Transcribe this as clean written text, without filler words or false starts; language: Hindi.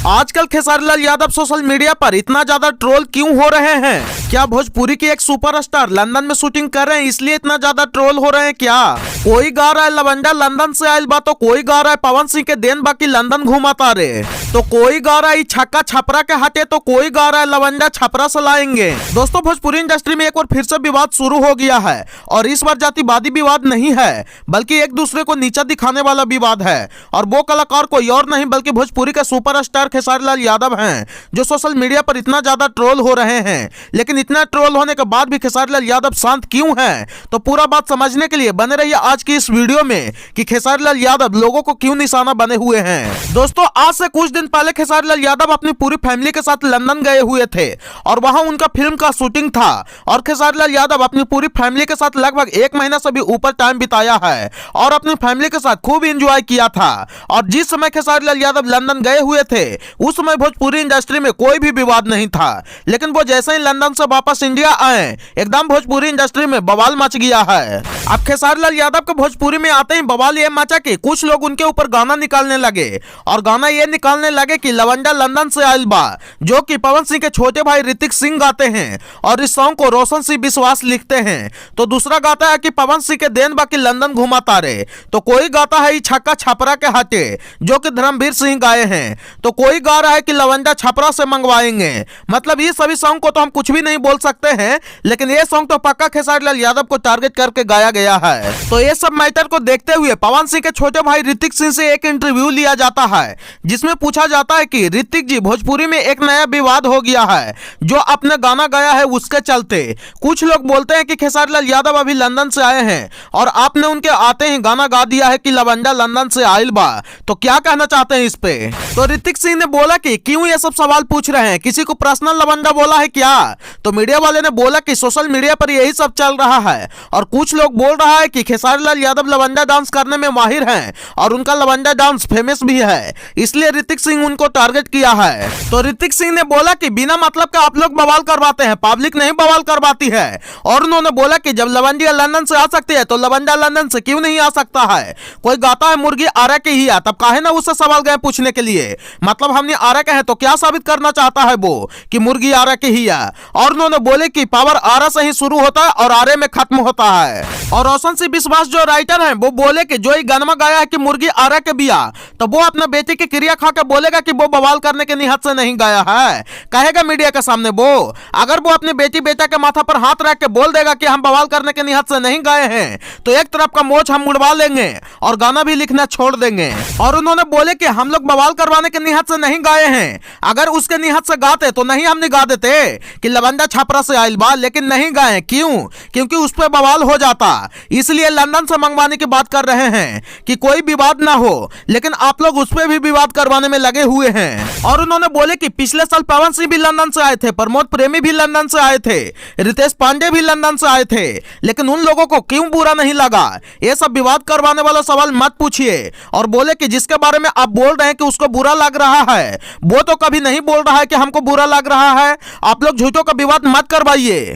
आजकल खेसारी लाल यादव सोशल मीडिया पर इतना ज्यादा ट्रोल क्यों हो रहे हैं? क्या भोजपुरी की एक सुपरस्टार लंदन में शूटिंग कर रहे हैं इसलिए इतना ज्यादा ट्रोल हो रहे हैं क्या? कोई गा रहा है लवंडा लंदन से आयल बा, तो कोई गा रहा है पवन सिंह के देन बाकी लंदन घुमाता रे, तो कोई गा रहा है छक्का छपरा के हटे, तो कोई गा रहा है लवंडा छपरा से लाएंगे। दोस्तों, भोजपुरी इंडस्ट्री में एक बार फिर से विवाद शुरू हो गया है और इस बार जातिवादी विवाद नहीं है बल्कि एक दूसरे को नीचा दिखाने वाला विवाद है। और वो कलाकार कोई और नहीं बल्कि भोजपुरी के सुपरस्टार खेसारी लाल यादव हैं, जो सोशल मीडिया पर इतना ज्यादा ट्रोल हो रहे हैं। लेकिन इतना ट्रोल होने के बाद भी खेसारी लाल यादव शांत क्यों हैं? तो पूरा बात समझने के लिए बने रहिए आज की इस वीडियो में कि खेसारी लाल यादव लोगों को क्यों निशाना बने हुए हैं। दोस्तों, आज से कुछ दिन पहले खेसारी लाल यादव अपनी पूरी फैमिली के साथ लंदन गए हुए थे और वहां उनका फिल्म का शूटिंग था और खेसारी लाल यादव अपनी पूरी फैमिली के साथ लगभग 1 महीना से भी ऊपर टाइम बिताया है और अपनी फैमिली के साथ खूब एंजॉय किया था। और जिस समय खेसारी लाल यादव लंदन गए हुए थे उस समय भोजपुरी इंडस्ट्री में कोई भी विवाद नहीं था। लेकिन वो जैसे ही लंदन से वापस इंडिया आए एकदम भोजपुरी इंडस्ट्री में बवाल मच गया है। अब खेसारी लाल यादव को भोजपुरी में आते ही बवाल ये मचा कि कुछ लोग उनके ऊपर गाना निकालने लगे और गाना ये निकालने लगे कि लवंडा लंदन से आयल बा, जो कि पवन सिंह के छोटे भाई ऋतिक सिंह गाते हैं और इस सॉन्ग को रोशन सिंह विश्वास लिखते हैं। तो दूसरा गाता है कि पवन सिंह के देन बाकी लंदन घुमाता रे, तो कोई गाता है छक्का छपरा के हटे, जो कि धर्मवीर सिंह गाए हैं, तो कोई गा रहा है कि लवंडा छपरा से मंगवाएंगे। मतलब ये सभी सॉन्ग को तो हम कुछ भी नहीं बोल सकते हैं, लेकिन ये सॉन्ग तो पक्का खेसारी लाल यादव को टारगेट करके गाया गया है। तो ये सब मैटर को देखते हुए पवन सिंह के छोटे भाई ऋतिक सिंह से एक इंटरव्यू लिया जाता है जिसमें पूछा जाता है कि ऋतिक जी, भोजपुरी में एक नया विवाद हो गया है जो आपने गाना गाया है उसके चलते। कुछ लोग बोलते हैं कि खेसारी लाल यादव अभी लंदन से आए हैं और आपने उनके आते ही गाना गा दिया है कि लवंडा लंदन से आयल बा, तो क्या कहना चाहते हैं इस पे? तो ऋतिक सिंह ने बोला कि क्यों ये सब सवाल पूछ रहे हैं, किसी को पर्सनल लवंडा बोला है क्या? तो मीडिया वाले ने बोला कि सोशल मीडिया पर यही सब चल रहा है और कुछ लोग बोल रहा है कि खेसारी लाल यादव लवंडा डांस करने में माहिर हैं और उनका लवंडा डांस फेमस भी है, इसलिए ऋतिक सिंह उनको टारगेट किया है। तो ऋतिक सिंह ने बोला कि बिना मतलब का आप लोग बवाल करवाते हैं, पब्लिक नहीं बवाल करवाती है। और उन्होंने बोला कि जब लवंडिया लंदन से आ सकती है तो लवंडा लंदन से क्यों नहीं आ सकता है? कोई गाता है मुर्गी आरा के ही है, तब काहे ना उससे सवाल गए पूछने के लिए? मतलब हमने आरा के है तो क्या साबित करना चाहता है वो कि मुर्गी आरा के ही है? और उन्होंने बोले कि पावर आरा से ही शुरू होता है और आरे में खत्म होता है। और रोशन सिंह विश्वास जो राइटर हैं वो बोले कि जो ये गाना गाया है कि मुर्गी आरा के बिया, तो वो अपने बेटे की क्रिया खा के बोलेगा कि वो बवाल करने के निहत से नहीं गाया है, कहेगा मीडिया के सामने। वो अगर वो अपने बेटी बेटा के माथा पर हाथ रख के बोल देगा कि हम बवाल करने के निहत से नहीं गाए हैं, तो एक तरफ का मोच हम मुड़वा लेंगे और गाना भी लिखना छोड़ देंगे। और उन्होंने बोले कि हम लोग बवाल करवाने के निहत से नहीं गाए हैं, अगर उसके निहत से गाते तो नहीं हम गा देते कि लवंडा छपरा से आयल बा, लेकिन नहीं गाए। क्यों? क्योंकि उस पर बवाल हो जाता, इसलिए लंदन से मंगवाने की बात कर रहे हैं कि कोई विवाद ना हो, लेकिन आप लोग उस पर भी विवाद करवाने में लगे हुए हैं। और उन्होंने बोले कि पिछले साल पवन सिंह भी लंदन से आए थे, प्रमोद प्रेमी भी लंदन से आए थे, रितेश पांडे भी लंदन से आए थे, लेकिन उन लोगों को क्यों बुरा नहीं लगा? ये सब विवाद करवाने वाला सवाल मत पूछिए। और बोले कि जिसके बारे में आप बोल रहे हैं कि उसको बुरा लग रहा है, वो तो कभी नहीं बोल रहा है कि हमको बुरा लग रहा है। आप लोग झूठों का विवाद मत करवाइए।